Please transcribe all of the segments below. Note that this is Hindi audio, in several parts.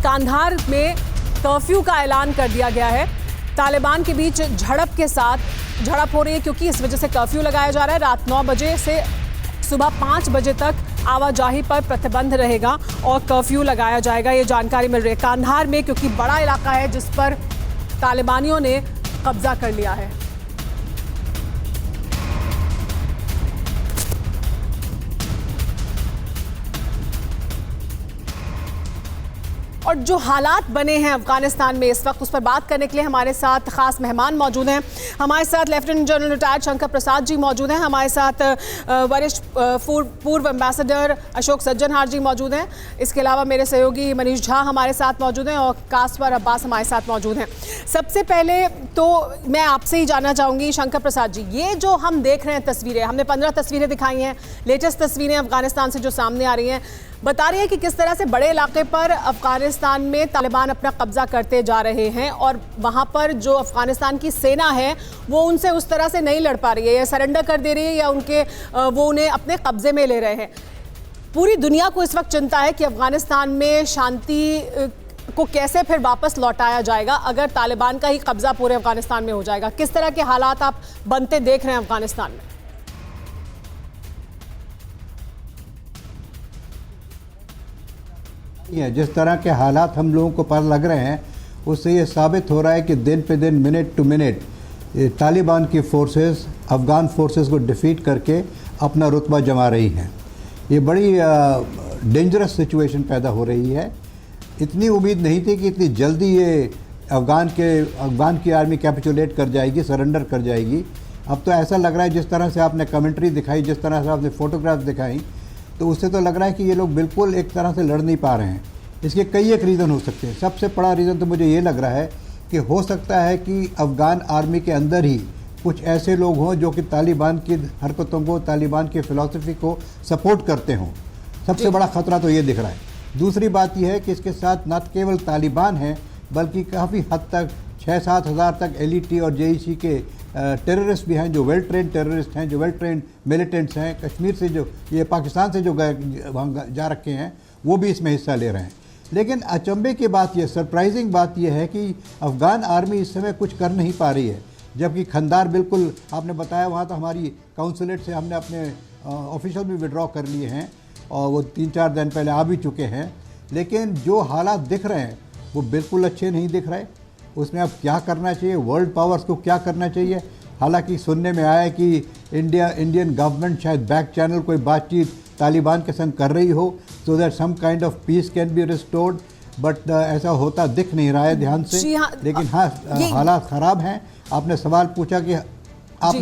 कांधार में कर्फ्यू का ऐलान कर दिया गया है। तालिबान के बीच झड़प हो रही है क्योंकि इस वजह से कर्फ्यू लगाया जा रहा है। रात 9 बजे से सुबह 5 बजे तक आवाजाही पर प्रतिबंध रहेगा और कर्फ्यू लगाया जाएगा। ये जानकारी मिल रही है कांधार में, क्योंकि बड़ा इलाका है जिस पर तालिबानियों ने कब्जा कर लिया है। और जो हालात बने हैं अफगानिस्तान में इस वक्त, उस पर बात करने के लिए हमारे साथ खास मेहमान मौजूद हैं। हमारे साथ lieutenant general retired Shankar Prasad ji मौजूद हैं। हमारे साथ वरिष्ठ पूर्व एम्बेसडर अशोक सज्जनहार जी मौजूद हैं। इसके अलावा मेरे सहयोगी मनीष झा हमारे साथ मौजूद हैं और कासवर अब्बास हमारे साथ मौजूद हैं। सबसे पहले तो मैं आपसे ही जानना चाहूँगी शंकर प्रसाद जी, ये जो हम देख रहे हैं तस्वीरें, हमने 15 तस्वीरें दिखाई हैं, लेटेस्ट तस्वीरें अफगानिस्तान से जो सामने आ रही हैं, बता रही है कि किस तरह से बड़े इलाके पर अफगानिस्तान में तालिबान अपना कब्जा करते जा रहे हैं और वहां पर जो अफगानिस्तान की सेना है वो उनसे उस तरह से नहीं लड़ पा रही है, या सरेंडर कर दे रही है या वो उन्हें अपने कब्जे में ले रहे हैं। पूरी दुनिया को इस वक्त चिंता है कि अफगानिस्तान में शांति को कैसे फिर वापस लौटाया जाएगा अगर तालिबान का ही कब्जा पूरे अफगानिस्तान में हो जाएगा। किस तरह के हालात आप बनते देख रहे हैं अफगानिस्तान में? जिस तरह के हालात हम लोगों को पर लग रहे हैं उससे ये साबित हो रहा है कि दिन पे दिन, मिनट टू मिनट तालिबान की फोर्सेस अफ़गान फोर्सेस को डिफीट करके अपना रुतबा जमा रही हैं। ये बड़ी डेंजरस सिचुएशन पैदा हो रही है। इतनी उम्मीद नहीं थी कि इतनी जल्दी ये अफ़गान की आर्मी कैपिचुलेट कर जाएगी, सरेंडर कर जाएगी। अब तो ऐसा लग रहा है, जिस तरह से आपने कमेंट्री दिखाई, जिस तरह से आपने फ़ोटोग्राफ दिखाई, तो उससे तो लग रहा है कि ये लोग बिल्कुल एक तरह से लड़ नहीं पा रहे हैं। इसके कई एक रीज़न हो सकते हैं। सबसे बड़ा रीज़न तो मुझे ये लग रहा है कि हो सकता है कि अफ़गान आर्मी के अंदर ही कुछ ऐसे लोग हों जो कि तालिबान की हरकतों को, तालिबान की फ़िलॉसफी को सपोर्ट करते हों। सबसे बड़ा ख़तरा तो ये दिख रहा है। दूसरी बात यह है कि इसके साथ न केवल तालिबान हैं बल्कि काफ़ी हद तक 6-7 हज़ार तक LET और JEC के टेररिस्ट भी हैं, जो वेल ट्रेंड टेररिस्ट हैं, जो वेल ट्रेंड मिलिटेंट्स हैं। कश्मीर से जो ये पाकिस्तान से जो जा रखे हैं वो भी इसमें हिस्सा ले रहे हैं। लेकिन अचंभे की बात यह, सरप्राइजिंग बात यह है कि अफ़गान आर्मी इस समय कुछ कर नहीं पा रही है, जबकि खंदार बिल्कुल आपने बताया वहाँ तो हमारी काउंसलेट से हमने अपने ऑफिशियल भी विड्रॉ कर लिए हैं और वो 3-4 दिन पहले आ भी चुके हैं। लेकिन जो हालात दिख रहे हैं वो बिल्कुल अच्छे नहीं दिख रहे। उसमें अब क्या करना चाहिए, वर्ल्ड पावर्स को क्या करना चाहिए? हालांकि सुनने में आया है कि इंडियन गवर्नमेंट शायद बैक चैनल कोई बातचीत तालिबान के संग कर रही हो, so that some kind of peace can be restored, but ऐसा होता दिख नहीं रहा है ध्यान से। लेकिन हाँ, हालात ख़राब हैं। आपने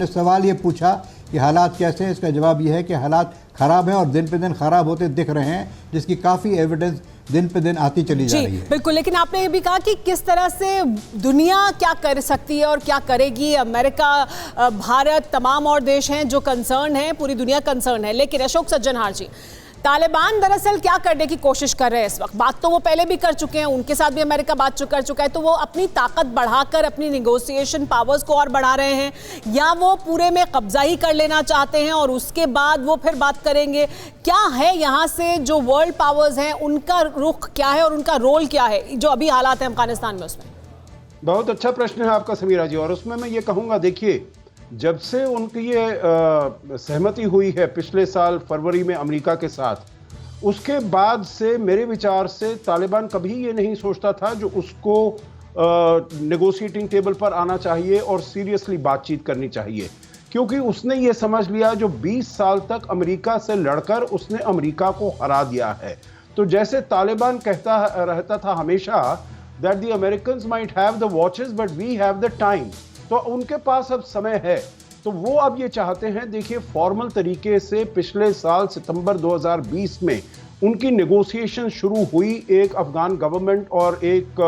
सवाल ये पूछा कि हालात कैसे हैं, इसका जवाब यह है कि हालात ख़राब हैं और दिन पे दिन ख़राब होते दिख रहे हैं, जिसकी काफ़ी एविडेंस दिन पे दिन आती चली जा रही है। बिल्कुल, लेकिन आपने ये भी कहा कि किस तरह से दुनिया क्या कर सकती है और क्या करेगी। अमेरिका, भारत, तमाम और देश हैं जो कंसर्न हैं, पूरी दुनिया कंसर्न है। लेकिन अशोक सज्जनहार जी, तालिबान दरअसल क्या करने की कोशिश कर रहे हैं इस वक्त? बात तो वो पहले भी कर चुके हैं, उनके साथ भी अमेरिका बात कर चुका है, तो वो अपनी ताकत बढ़ाकर अपनी निगोशिएशन पावर्स को और बढ़ा रहे हैं, या वो पूरे में कब्जा ही कर लेना चाहते हैं और उसके बाद वो फिर बात करेंगे? क्या है यहाँ से जो वर्ल्ड पावर्स हैं उनका रुख क्या है और उनका रोल क्या है जो अभी हालात हैं अफगानिस्तान में उसमें? बहुत अच्छा प्रश्न है आपका समीरा जी, और उसमें मैं ये कहूँगा, देखिए, जब से उनकी ये सहमति हुई है पिछले साल फरवरी में अमेरिका के साथ, उसके बाद से मेरे विचार से तालिबान कभी ये नहीं सोचता था जो उसको नेगोशिएटिंग टेबल पर आना चाहिए और सीरियसली बातचीत करनी चाहिए, क्योंकि उसने ये समझ लिया जो 20 साल तक अमेरिका से लड़कर उसने अमेरिका को हरा दिया है। तो जैसे तालिबान कहता रहता था हमेशा that the Americans might have the watches but we have the time, तो उनके पास अब समय है। तो वो अब ये चाहते हैं, देखिए, फॉर्मल तरीके से पिछले साल सितंबर 2020 में उनकी नेगोशिएशन शुरू हुई एक अफगान गवर्नमेंट और एक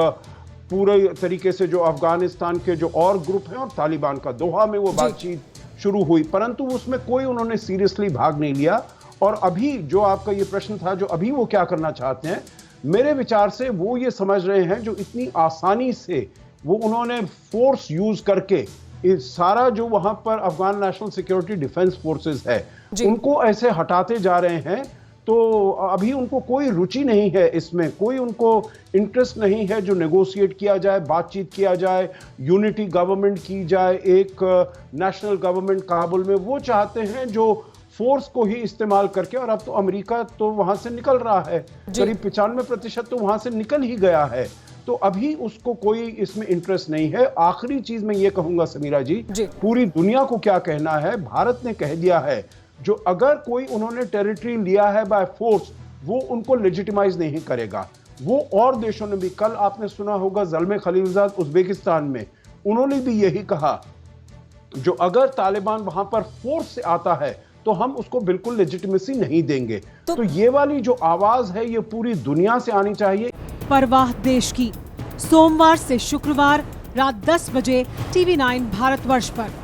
पूरे तरीके से जो अफगानिस्तान के जो और ग्रुप हैं और तालिबान का, दोहा में वो बातचीत शुरू हुई, परंतु उसमें कोई उन्होंने सीरियसली भाग नहीं लिया। और अभी जो आपका ये प्रश्न था, जो अभी वो क्या करना चाहते हैं, मेरे विचार से वो ये समझ रहे हैं जो इतनी आसानी से वो उन्होंने फोर्स यूज करके सारा जो वहां पर Afghan national security defence forces है उनको ऐसे हटाते जा रहे हैं, तो अभी उनको कोई रुचि नहीं है इसमें, कोई उनको इंटरेस्ट नहीं है जो नेगोशिएट किया जाए, बातचीत किया जाए, यूनिटी गवर्नमेंट की जाए, एक नेशनल गवर्नमेंट काबुल में। वो चाहते हैं जो फोर्स को ही इस्तेमाल करके, और अब तो अमेरिका तो वहां से निकल रहा है, करीब 95% तो वहां से निकल ही गया है, तो अभी उसको कोई इसमें इंटरेस्ट नहीं है। आखिरी चीज मैं ये कहूंगा समीरा जी, पूरी दुनिया को क्या कहना है, भारत ने कह दिया है जो अगर कोई उन्होंने टेरिटरी लिया है बाय फोर्स, वो उनको लेजिटिमाइज नहीं करेगा। वो और देशों ने भी, कल आपने सुना होगा ज़ल्मे खलीलजाद उज्बेकिस्तान में, उन्होंने भी यही कहा जो अगर तालिबान वहां पर फोर्स से आता है तो हम उसको बिल्कुल लेजिटिमेसी नहीं देंगे। तो ये वाली जो आवाज है ये पूरी दुनिया से आनी चाहिए। परवाह देश की, सोमवार से शुक्रवार रात 10 बजे TV9 भारतवर्ष पर।